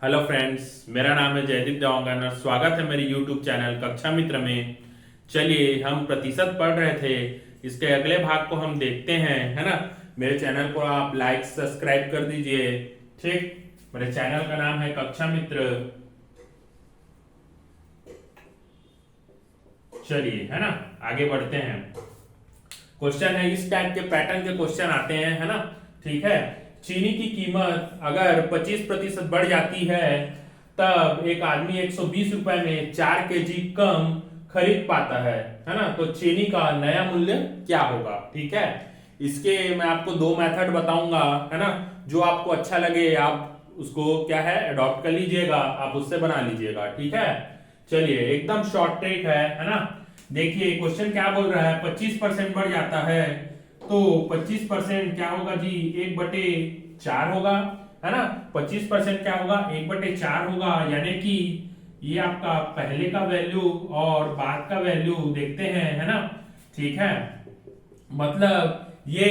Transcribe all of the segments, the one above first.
Hello friends, मेरा नाम है जयदीप देवांगन और स्वागत है मेरे यूट्यूब चैनल कक्षा मित्र में। चलिए, हम प्रतिशत पढ़ रहे थे, इसके अगले भाग को हम देखते हैं, है ना। मेरे चैनल को आप लाइक सब्सक्राइब कर दीजिए। ठीक, मेरे चैनल का नाम है कक्षा मित्र। चलिए, है ना, आगे बढ़ते हैं। क्वेश्चन है, इस टाइप के पैटर्न के क्वेश्चन आते हैं, है ना। ठीक है, चीनी की कीमत अगर 25% बढ़ जाती है तब एक आदमी 120 रुपए में 4 kg कम खरीद पाता है ना। तो चीनी का नया मूल्य क्या होगा? ठीक है, इसके मैं आपको दो मेथड बताऊंगा, है ना। जो आपको अच्छा लगे आप उसको क्या है अडॉप्ट कर लीजिएगा, आप उससे बना लीजिएगा। ठीक है, चलिए, एकदम शॉर्ट ट्रिक है ना। देखिए क्वेश्चन क्या बोल रहा है, 25% बढ़ जाता है तो 25% क्या होगा जी, 1/4 होगा, है ना। 25% क्या होगा, 1/4 होगा, यानी कि ये आपका पहले का वैल्यू और बाद का वैल्यू देखते हैं, है ना। ठीक है, मतलब ये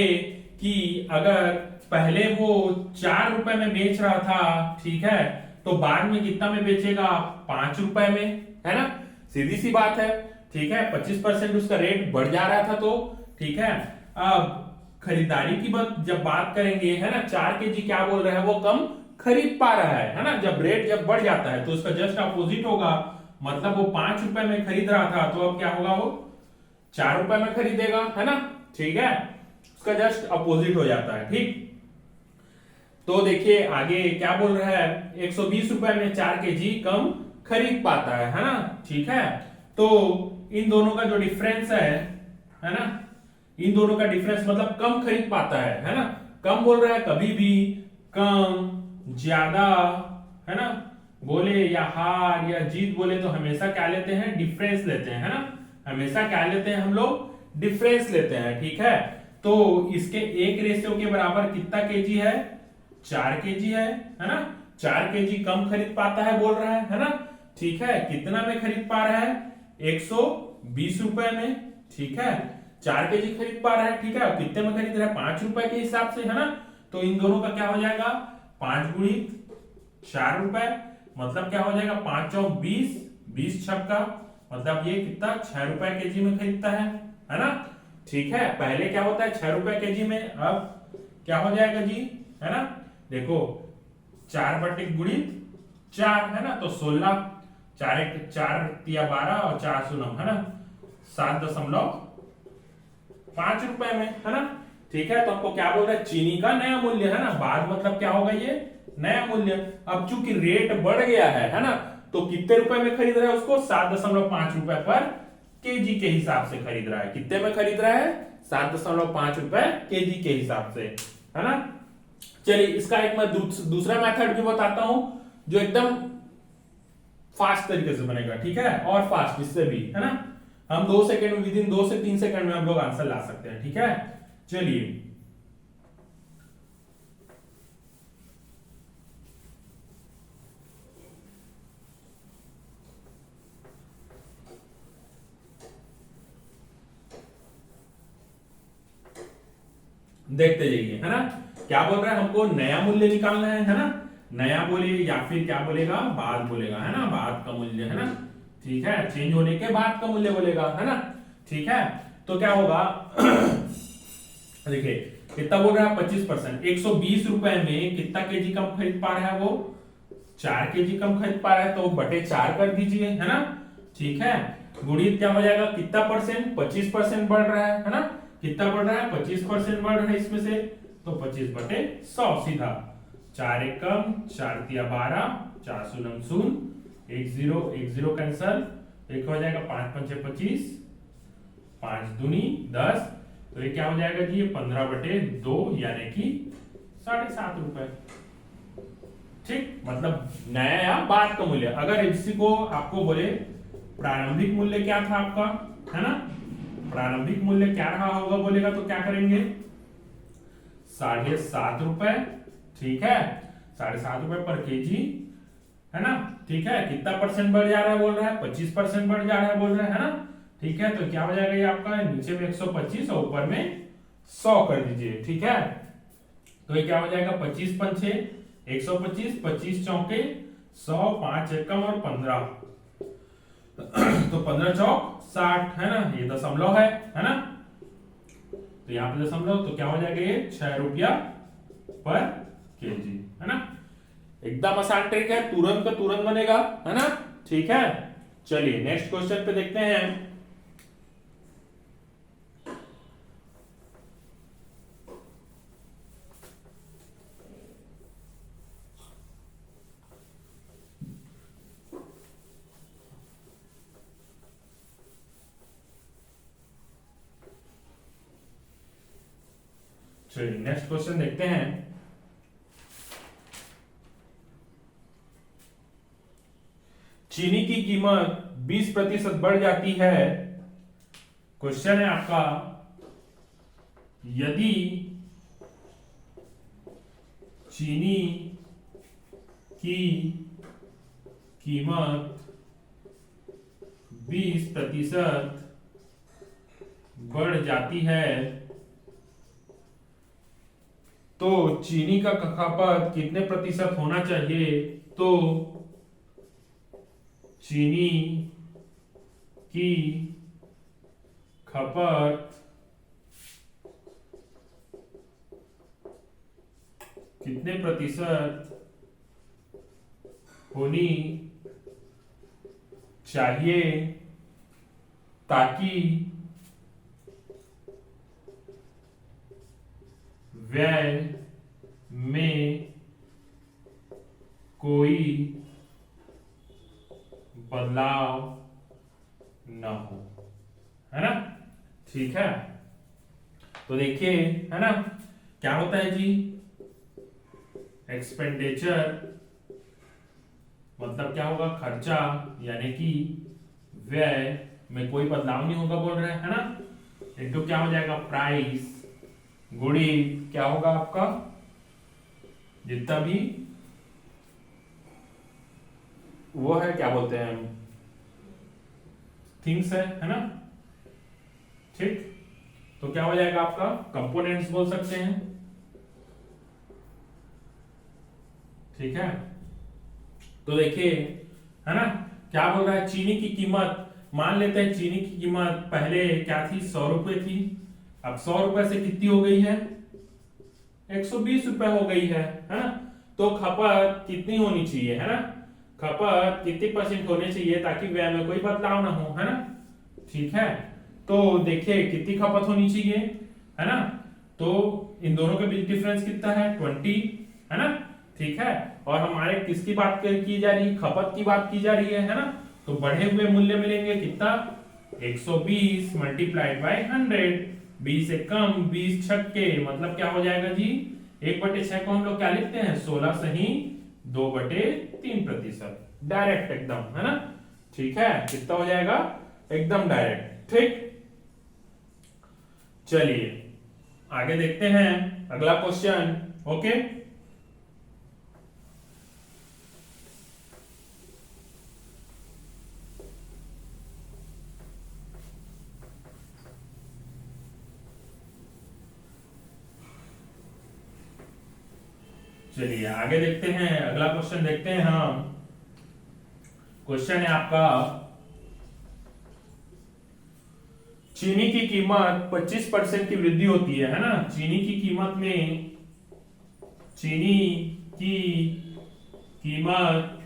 कि अगर पहले वो 4 रुपए में बेच रहा था, ठीक है, तो बाद में कितना में बेचेगा, 5 रुपए में, है ना। सीधी सी बात है। ठीक है, 25% उसका रेट बढ़ जा रहा था, तो ठीक है। अब खरीदारी की जब बात करेंगे, है ना, 4 kg क्या बोल रहा है, वो कम खरीद पा रहा है ना। जब रेट जब बढ़ जाता है तो उसका जस्ट अपोजिट होगा, मतलब वो 5 रुपए में खरीद रहा था तो अब क्या होगा, वो 4 रुपए में खरीदेगा, है ना। ठीक है, उसका जस्ट अपोजिट हो जाता है। ठीक, तो देखिए आगे क्या बोल रहा है, 120 रुपए में 4 kg कम खरीद पाता है ना। ठीक है, तो इन दोनों का जो डिफरेंस है ना, इन दोनों का डिफरेंस मतलब कम खरीद पाता है ना। कम बोल रहा है, कभी भी कम ज्यादा, है ना, बोले या हार या जीत बोले तो हमेशा क्या लेते हैं, डिफरेंस लेते हैं, है ना। हमेशा क्या लेते हैं हम लोग, डिफरेंस लेते हैं। ठीक है, तो इसके एक रेशियो के बराबर कितना केजी है, 4 kg है ना। 4 kg कम खरीद पाता है बोल रहा है ना। ठीक है, कितना में खरीद पा रहा है, 120 रुपए में। ठीक है, 4 kg खरीद पा रहा है। ठीक है, कितने में खरीद रहा है, 5 रुपए के हिसाब से, है ना। तो इन दोनों का क्या हो जाएगा, 5 × 4 रुपए, मतलब क्या हो जाएगा, 5×4 = 20, 20×6 मतलब ये कितना, 6 रुपए kg में खरीदता है ना। ठीक है, पहले क्या होता है 6 रुपए kg में, अब क्या हो जाएगा जी, है ना। देखो 4/4 है ना, तो 16, 4×4 = 12 और 4 शून्य, है ना, 7.5 रुपए में, है ना। ठीक है, तो हमको क्या बोल रहा है, चीनी का नया मूल्य, है ना। बाद मतलब क्या होगा, ये नया मूल्य। अब चूंकि रेट बढ़ गया है ना, तो कितने रुपए में खरीद रहा है उसको, 7.5 रुपए पर केजी के हिसाब से खरीद रहा है। कितने में खरीद रहा है, 7.5 रुपए केजी के हिसाब से, है ना। चलिए, इसका एक मैं दूसरा मेथड भी बताता हूं जो एकदम फास्ट तरीके से बनेगा। ठीक है, और फास्ट इससे भी, है ना। हम 2 सेकंड में, विद इन 2 से 3 सेकंड में हम लोग आंसर ला सकते हैं। ठीक है, चलिए, देखते जाइए, है ना। क्या बोल रहा है, हमको नया मूल्य निकालना है ना। नया बोले या फिर क्या बोलेगा, बाद बोलेगा, है ना, बाद का मूल्य, है ना। ठीक है, चेंज होने के बाद का मूल्य बोलेगा, है ना। ठीक है, तो क्या होगा देखिए कितना बोल रहा है, 25%, 120 रुपए में कितना केजी कम खरीद पा रहा है, वो 4 kg कम खरीद पा रहा है, तो बटे 4 कर दीजिए, है ना। ठीक है, गुणित क्या हो जाएगा, कितना परसेंट, 25% बढ़ रहा है ना। कितना बढ़ रहा है, 25% बढ़ रहा है इसमें से, तो 25/100 सीधा, 4 × 1 = 4×3 = 12, 4 शून्य शून्य, 1 0 1 0 कैंसल, एक हो जाएगा 5×5 = 25, 5×2 = 10, तो ये क्या हो जाएगा जी, 15/2 यानी कि 7.5 रुपए। ठीक, मतलब नया या बाद का मूल्य। अगर इसी को आपको बोले प्रारंभिक मूल्य क्या था आपका, है ना, प्रारंभिक मूल्य क्या रहा होगा बोलेगा, तो क्या करेंगे, 7.5 रुपए। ठीक है, 7.5 रुपए पर केजी, है ना। ठीक है, कितना परसेंट बढ़ जा रहा है बोल रहा है, 25% बढ़ जा रहा है बोल रहा है ना। ठीक है, तो क्या हो जाएगा ये आपका, नीचे में 125 और ऊपर में 100 कर दीजिए। ठीक है, तो ये क्या हो जाएगा, 25×5 = 125, 25×4 = 100, 5 एकम और 15, तो 15 चौक 60 है ना, ये दशमलव है ना, तो यहाँ पे दशमलव, तो क्या हो जाएगा ये 6 रुपया पर केजी, है ना। एकदम आसान ट्रिक है, तुरंत का तुरंत बनेगा, है ना। ठीक है, चलिए नेक्स्ट क्वेश्चन पे देखते हैं। चलिए नेक्स्ट क्वेश्चन देखते हैं। चीनी की कीमत 20% बढ़ जाती है। क्वेश्चन है आपका, यदि चीनी की कीमत 20% बढ़ जाती है तो चीनी का खपत कितने प्रतिशत होना चाहिए। तो चीनी की खपत कितने प्रतिशत होनी चाहिए ताकि व्यय में कोई बदलाव न हो, है ना। ठीक है, तो देखिए, है ना, क्या होता है जी, एक्सपेंडिचर मतलब क्या होगा, खर्चा, यानी कि व्यय में कोई बदलाव नहीं होगा बोल रहे हैं, है ना। इनटू क्या हो जाएगा, प्राइस गुणी क्या होगा आपका, जितना भी वो है, क्या बोलते हैं, थिंग्स है ना। ठीक, तो क्या हो जाएगा आपका, कंपोनेंट्स बोल सकते हैं। ठीक है, तो देखिए, है ना, क्या बोल रहा है, चीनी की कीमत, मान लेते हैं चीनी की कीमत पहले क्या थी, 100 रुपए थी, अब 100 रुपए से कितनी हो गई है, 120 रुपए हो गई है ना। तो खपत कितनी होनी चाहिए, है ना, खपत कितनी % होनी चाहिए ताकि व्यय में कोई बदलाव ना हो, है ना। ठीक है, तो देखिए कितनी खपत होनी चाहिए, है ना, तो इन दोनों के बीच डिफरेंस कितना है, 20, है ना। ठीक है, और हमारे किसकी बात की जा रही है, खपत की बात की जा रही है ना। तो बढ़े हुए मूल्य मिलेंगे कितना, 120 मल्टीप्लाइड बाय 100, 20 से कम 20 छक्के, मतलब क्या हो जाएगा जी, 1/6 को हम लोग क्या लिखते हैं, 16 सही 2/3%, डायरेक्ट एकदम, है ना। ठीक है, कितना हो जाएगा, एकदम डायरेक्ट। ठीक, चलिए आगे देखते हैं अगला क्वेश्चन। ओके, चलिए आगे देखते हैं, अगला क्वेश्चन देखते हैं हम। क्वेश्चन है आपका, चीनी की कीमत 25% की वृद्धि होती है ना। चीनी की कीमत में, चीनी की कीमत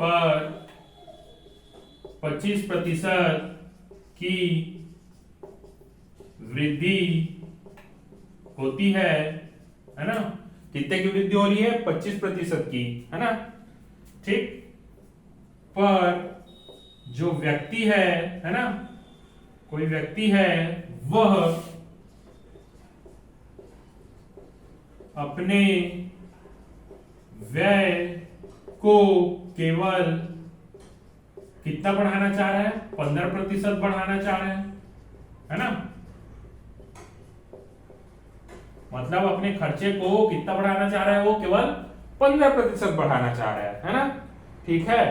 पर 25% की वृद्धि होती है ना। कितने की वृद्धि हो रही है, 25% की, है ना। ठीक, पर जो व्यक्ति है ना, कोई व्यक्ति है, वह अपने व्यय को केवल कितना बढ़ाना चाह रहा है, 15% बढ़ाना चाह रहा है ना। मतलब अपने खर्चे को कितना बढ़ाना चाह रहा है, वो केवल 15% बढ़ाना चाह रहा है ना। ठीक है,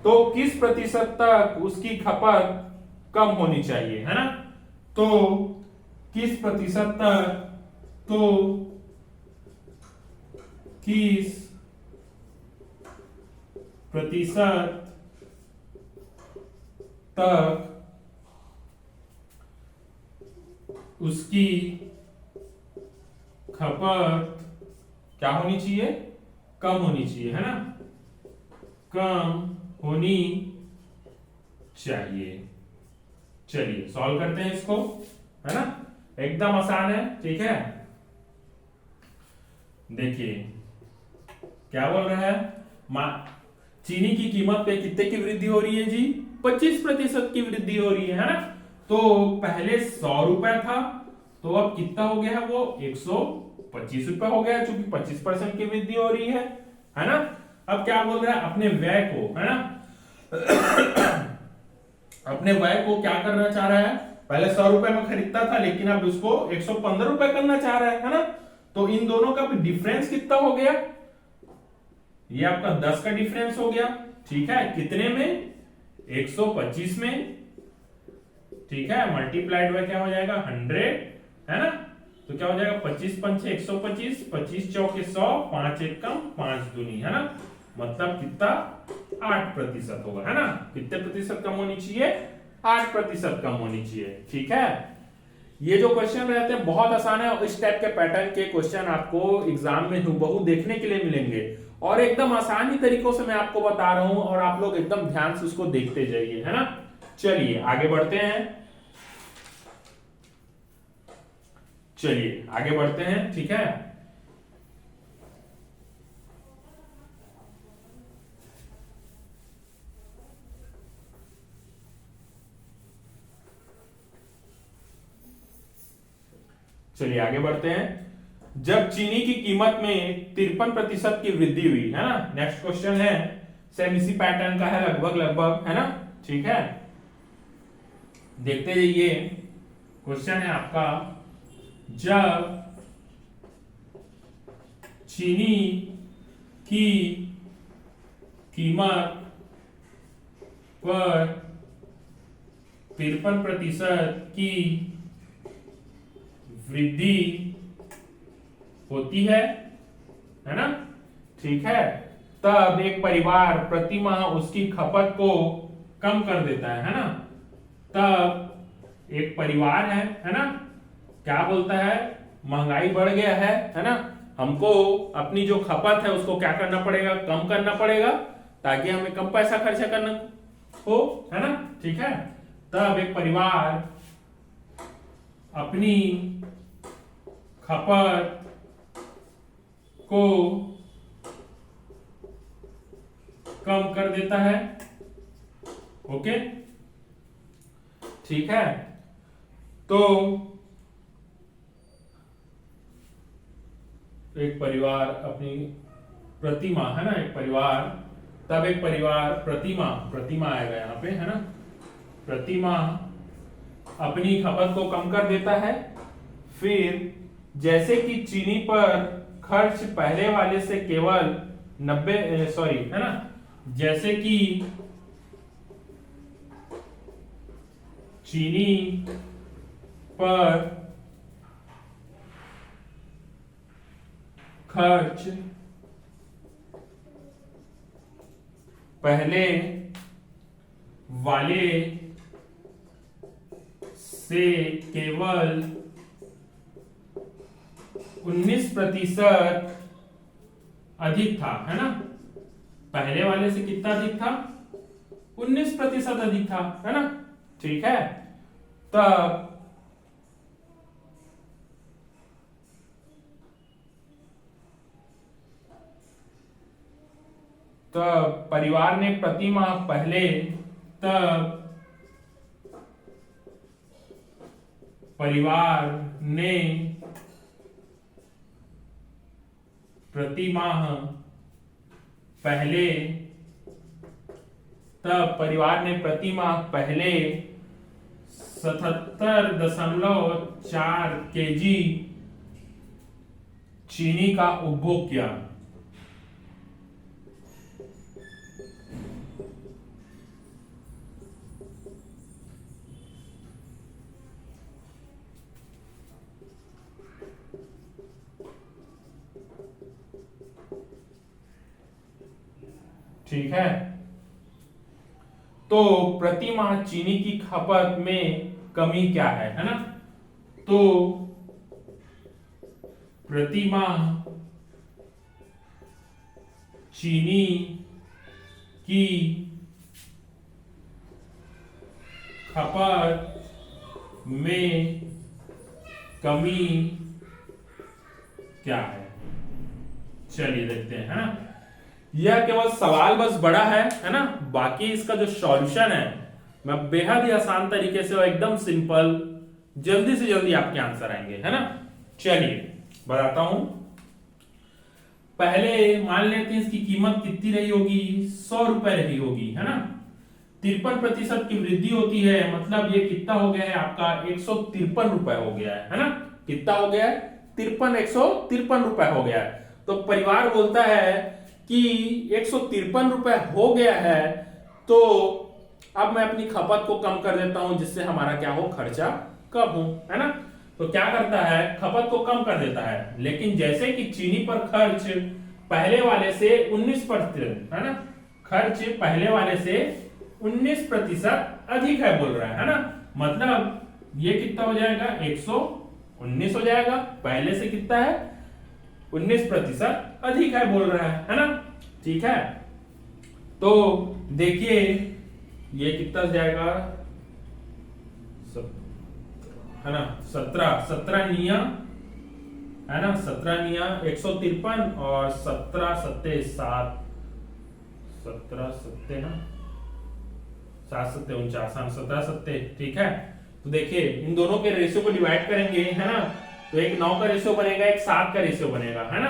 तो किस प्रतिशत तक उसकी खपत कम होनी चाहिए, है ना। तो किस प्रतिशत तक, तो किस प्रतिशत तक उसकी खपत क्या होनी चाहिए, कम होनी चाहिए, है ना, कम होनी चाहिए। चलिए सॉल्व करते हैं इसको, है ना, एकदम आसान है, ठीक है। देखिए क्या बोल रहा है, चीनी की कीमत पे कितने की वृद्धि हो रही है जी, 25% की वृद्धि हो रही है ना। तो पहले 100 रुपए था, तो अब कितना हो गया है, वो 125 रुपए हो गया, क्योंकि 25% की वृद्धि हो रही है ना। अब क्या बोल रहा है, अपने व्यय को, है ना, अपने व्यय को क्या करना चाह रहा है, पहले 100 रुपए में खरीदता था, लेकिन अब उसको 115 रुपए करना चाह रहा है ना। तो इन दोनों का डिफरेंस कितना हो गया, ये आपका 10 का डिफरेंस हो गया, ठीक है, कितने में, 125 में, ठीक है, मल्टीप्लाइड बाय क्या हो जाएगा, 100, है ना। तो क्या हो जाएगा, 25 पंचे 125, 25 चौके 100, 5 एक कम 5 दूनी, है ना, मतलब कितना, 8% होगा, है ना। कितने प्रतिशत कम होनी चाहिए, 8% कम होनी चाहिए, ठीक है। ये जो क्वेश्चन रहते हैं बहुत आसान है, और इस टाइप के पैटर्न के क्वेश्चन आपको एग्जाम में हूबहू देखने के लिए मिलेंगे, और एकदम आसानी तरीकों से मैं आपको बता रहा हूं, और आप लोग एकदम ध्यान से उसको देखते जाइए, है ना। चलिए आगे बढ़ते हैं, चलिए आगे बढ़ते हैं, ठीक है। चलिए आगे बढ़ते हैं। जब चीनी की कीमत में 53% की वृद्धि हुई, है ना, नेक्स्ट क्वेश्चन है, सेम इसी पैटर्न का है, लगभग लगभग, है ना, ठीक है। देखते जाइए, क्वेश्चन है आपका, जब चीनी की कीमत पर 53% की वृद्धि होती है ना, ठीक है, तब एक परिवार प्रति माह उसकी खपत को कम कर देता है ना। तब एक परिवार है ना, क्या बोलता है, महंगाई बढ़ गया है ना, हमको अपनी जो खपत है उसको क्या करना पड़ेगा, कम करना पड़ेगा, ताकि हमें कम पैसा खर्चा करना हो, है ना, ठीक है। तब एक परिवार अपनी खपत को कम कर देता है, ओके, ठीक है। तो एक परिवार अपनी प्रतिमा, है ना, एक परिवार, तब एक परिवार प्रतिमा आएगा यहाँ पे, है ना, प्रतिमा अपनी खपत को कम कर देता है। फिर जैसे कि चीनी पर खर्च पहले वाले से केवल 90, है ना, जैसे कि चीनी पर खर्च पहले वाले से केवल 19% अधिक था, है ना, पहले वाले से कितना अधिक था, 19% अधिक था, है ना, ठीक है। तब परिवार ने प्रति माह पहले, तब परिवार ने प्रति माह पहले, तब परिवार ने प्रति माह पहले 77.4 केजी चीनी का उपभोग किया। ठीक है। तो प्रति माह चीनी की खपत में कमी क्या है ना? तो प्रति माह चीनी की खपत में कमी क्या है? चलिए देखते हैं, है ना। यह केवल सवाल बस बड़ा है ना। बाकी इसका जो सॉल्यूशन है मैं बेहद ही आसान तरीके से और एकदम सिंपल, जल्दी से जल्दी आपके आंसर आएंगे, है ना। चलिए बताता हूं। पहले मान लेते हैं इसकी कीमत कितनी रही होगी, 100 रुपए रही होगी, है ना। 53% की वृद्धि होती है, मतलब ये कितना हो गया है आपका 153 रुपए हो गया है ना। कितना हो गया है? 153 रुपए हो गया है। तो परिवार बोलता है कि 153 रुपए हो गया है, तो अब मैं अपनी खपत को कम कर देता हूं जिससे हमारा क्या हो, खर्चा कम हो, है ना। तो क्या करता है, खपत को कम कर देता है, लेकिन जैसे कि चीनी पर खर्च पहले वाले से 19%, है ना, खर्च पहले वाले से 19% अधिक है बोल रहा है ना। मतलब ये कितना हो जाएगा, 119 हो जाएगा। पहले से कितना है, 19% अधिक है बोल रहा है ना। ठीक है, तो देखिए ये कितना जाएगा, है ना, 17 निया, है ना, 17 निया 153 और 17 सत्ते 7, 17 सत्ते ना 7 सत्ते 49, 17 सत्ते, ठीक है। तो देखिए इन दोनों के रेशियो को डिवाइड करेंगे, है ना, तो एक 9 का रेशियो बनेगा, एक 7 का रेशियो बनेगा, है ना।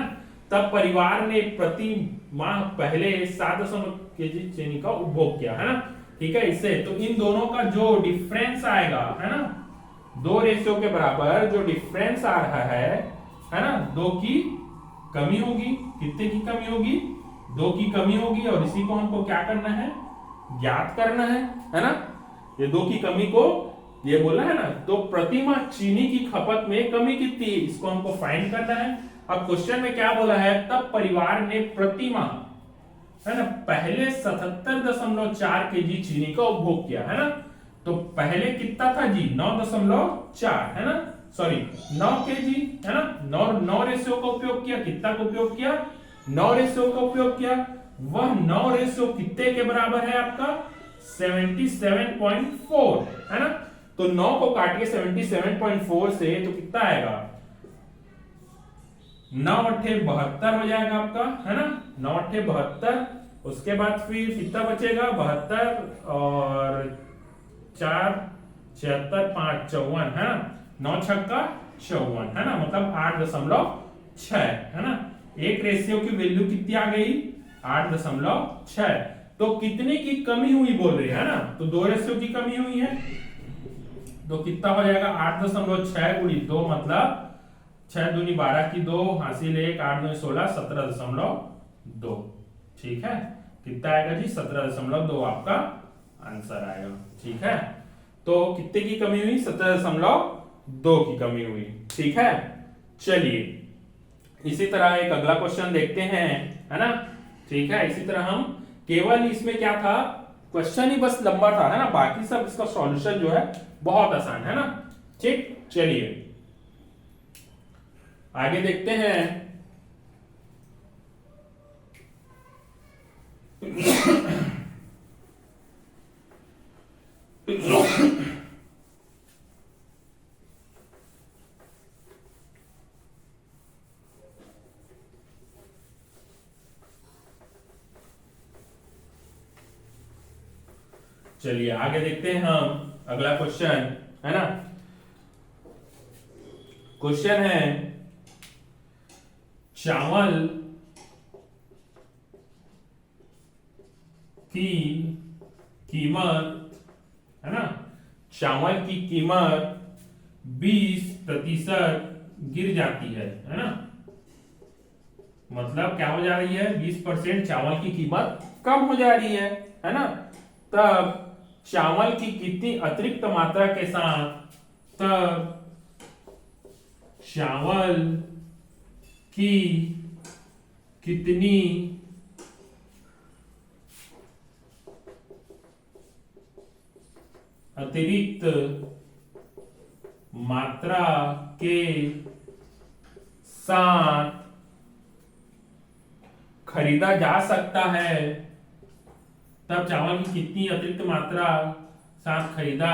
तब परिवार ने प्रति माह पहले 7 केजी चीनी का उपभोग किया, है ना। ठीक है, इससे तो इन दोनों का जो डिफरेंस आएगा, है ना, दो रेशियो के बराबर जो डिफरेंस आ रहा है ना, 2 की कमी होगी। कितने की कमी होगी, 2 की कमी होगी, और इसी को हमको क्या करना है, ज्ञात करना है ना। ये 2 की कमी को ये बोला है ना, तो प्रति माह चीनी की खपत में कमी कितनी है, इसको हमको फाइंड करना है। अब क्वेश्चन में क्या बोला है, तब परिवार ने प्रति माह, है ना, पहले 77.4 केजी चीनी का उपभोग किया, है ना। तो पहले कितना था जी, 9.4, है ना, सॉरी 9 केजी, है ना। 9 रेशियो का उपयोग किया, कितना का उपयोग किया, 9 रेशियो का उपयोग किया। वह 9 रेशियो कितने के बराबर है आपका, 77.4, है ना। तो 9 को काटिए 77.4 से, तो कितना आएगा, 9 अट्ठे 72 हो जाएगा आपका, है ना, 9 अट्ठे 72। उसके बाद फिर कितना बचेगा, 72 और 4 76 5 54, है ना, 9 छक्का 54, है ना, मतलब 8.6, है ना। एक रेशियो की वैल्यू कितनी आ गई, 8.6। तो कितने की कमी हुई बोल रही है ना, तो 2 रेशियो की कमी हुई है, तो कितना हो जाएगा, 8.6 गुणी 2, मतलब 6 दूनी 12 की 2, हासिल 1, 8 दूनी 16, 17.2। ठीक है, कितना आएगा जी, 17.2 आपका आंसर आएगा। ठीक है, तो कितने की कमी हुई, 17.2 की कमी हुई। ठीक है, चलिए इसी तरह एक अगला क्वेश्चन देखते हैं, है ना। ठीक है, इसी तरह हम केवल इसमें क्या था, क्वेश्चन ही बस लंबा था, है ना, बाकी सब इसका सॉल्यूशन जो है बहुत आसान है ना। ठीक, चलिए आगे देखते हैं। चलिए आगे देखते हैं हम अगला क्वेश्चन, है ना। क्वेश्चन है, चावल की कीमत, है ना, चावल की कीमत 20% गिर जाती है ना। मतलब क्या हो जा रही है, 20% चावल की कीमत कम हो जा रही है ना। तब चावल की कितनी अतिरिक्त मात्रा के साथ, तब चावल की कितनी अतिरिक्त मात्रा के साथ खरीदा जा सकता है, तब चावल की कितनी अतिरिक्त मात्रा खरीदा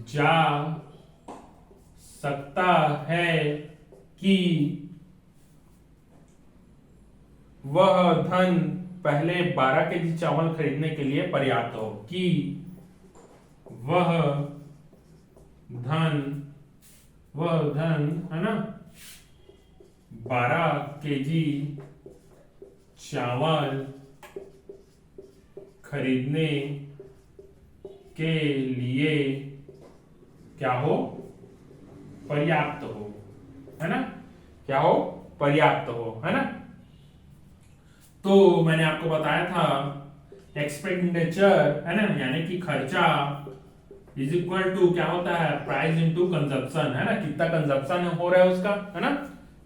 जा सकता है कि वह धन पहले 12 केजी चावल खरीदने के लिए पर्याप्त हो, कि वह धन है ना 12 केजी चावल खरीदने के लिए क्या हो, पर्याप्त हो, है ना, क्या हो, पर्याप्त हो, है ना। तो मैंने आपको बताया था एक्सपेंडिचर, है ना, यानी कि खर्चा इज इक्वल टू क्या होता है, प्राइस इनटू कंजप्शन, है ना, कितना कंजप्शन हो रहा है उसका, है ना,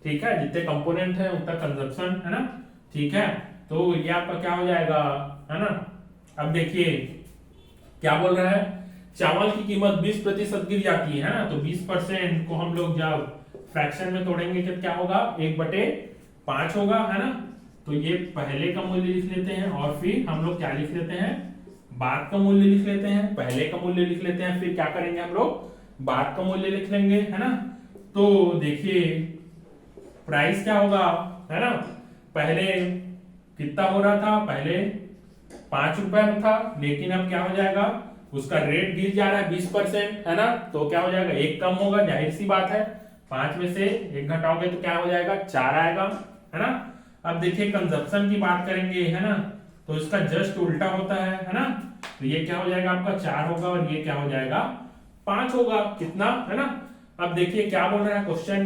ठीक है, जितने कंपोनेंट है उतना कंजप्शन, है ना, ठीक है। तो ये आपका क्या हो जाएगा, है ना। अब देखिए क्या बोल रहा है, चावल की कीमत 20% गिर जाती है ना, तो 20% को हम लोग जब फ्रैक्शन में तोड़ेंगे तो क्या होगा, 1/5 होगा, है ना। तो ये पहले का मूल्य लिख लेते हैं और फिर हम लोग क्या लिख लेते हैं, बाद का मूल्य लिख लेते हैं, पहले का मूल्य लिख लेते हैं, फिर क्या करेंगे हम लोग, बाद का मूल्य लिख लेंगे, है ना। तो देखिए प्राइस क्या होगा, है ना, पहले कितना हो रहा था, पहले 5 रुपए में था, लेकिन अब क्या हो जाएगा, उसका रेट गिर जा रहा है 20%, है ना, तो क्या हो जाएगा, 1 कम होगा, जाहिर सी बात है, 5 में से 1 घटाओगे तो क्या हो जाएगा, 4 आएगा, है ना। अब देखिए कंजप्शन की बात करेंगे, है ना, तो इसका जस्ट उल्टा होता है ना, तो ये क्या हो जाएगा आपका 4 होगा और ये क्या हो जाएगा 5 होगा, कितना, है ना। अब देखिए क्या बोल रहा है क्वेश्चन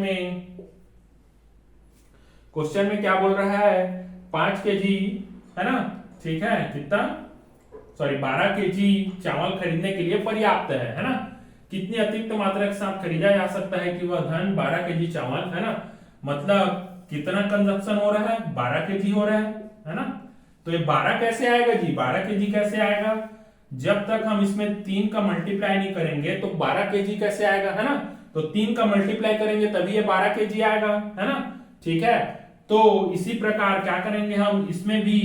में क्या बोल रहा है, 5 केजी, है ना, ठीक है, कितना, सॉरी 12 केजी चावल खरीदने के लिए पर्याप्त है ना, कितनी अतिरिक्त मात्रा के साथ खरीदा जा सकता है कि वह धन 12 केजी चावल, है ना, मतलब कितना कंजप्शन हो रहा है, 12 केजी हो रहा है ना। तो ये 12 कैसे आएगा जी, 12 केजी कैसे आएगा, जब तक हम इसमें 3 का मल्टीप्लाई नहीं करेंगे तो 12 केजी कैसे आएगा, है ना, तो 3 का मल्टीप्लाई करेंगे तभी ये 12 केजी आएगा, है ना, ठीक है। तो इसी प्रकार क्या करेंगे, हम इसमें भी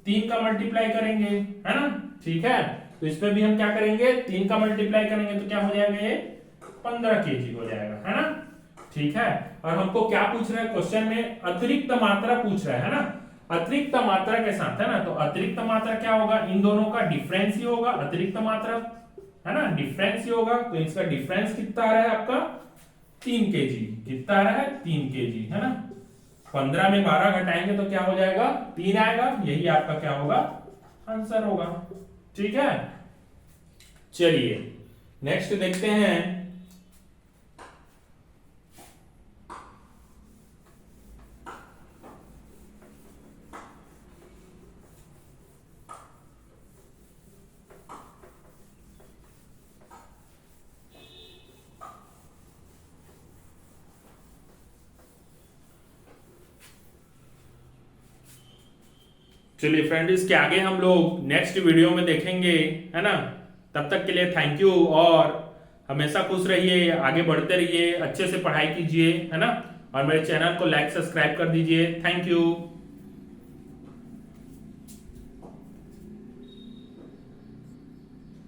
3 का मल्टीप्लाई करेंगे, है ना, ठीक है, तो इसमें भी हम क्या करेंगे, 3 का मल्टीप्लाई करेंगे तो क्या हो जाएगा, ये 15 केजी हो जाएगा, है ना, ठीक है। और हमको क्या पूछ रहा है क्वेश्चन में, अतिरिक्त मात्रा पूछ रहा है ना, अतिरिक्त मात्रा के साथ, है ना, तो अतिरिक्त मात्रा क्या होगा, इन दोनों का डिफरेंस ही होगा अतिरिक्त मात्रा, है ना, डिफरेंस ही होगा, तो इसका डिफरेंस कितना आ रहा है आपका 3 केजी, कितना आ रहा है 3 केजी, है ना, 15 में 12 घटाएंगे तो क्या हो जाएगा 3 आएगा, यही आपका क्या होगा आंसर होगा, ठीक है। चलिए नेक्स्ट देखते हैं, चलिए फ्रेंड इसके आगे हम लोग नेक्स्ट वीडियो में देखेंगे, है ना। तब तक के लिए थैंक यू, और हमेशा खुश रहिए, आगे बढ़ते रहिए, अच्छे से पढ़ाई कीजिए, है ना, और मेरे चैनल को लाइक सब्सक्राइब कर दीजिए, थैंक यू।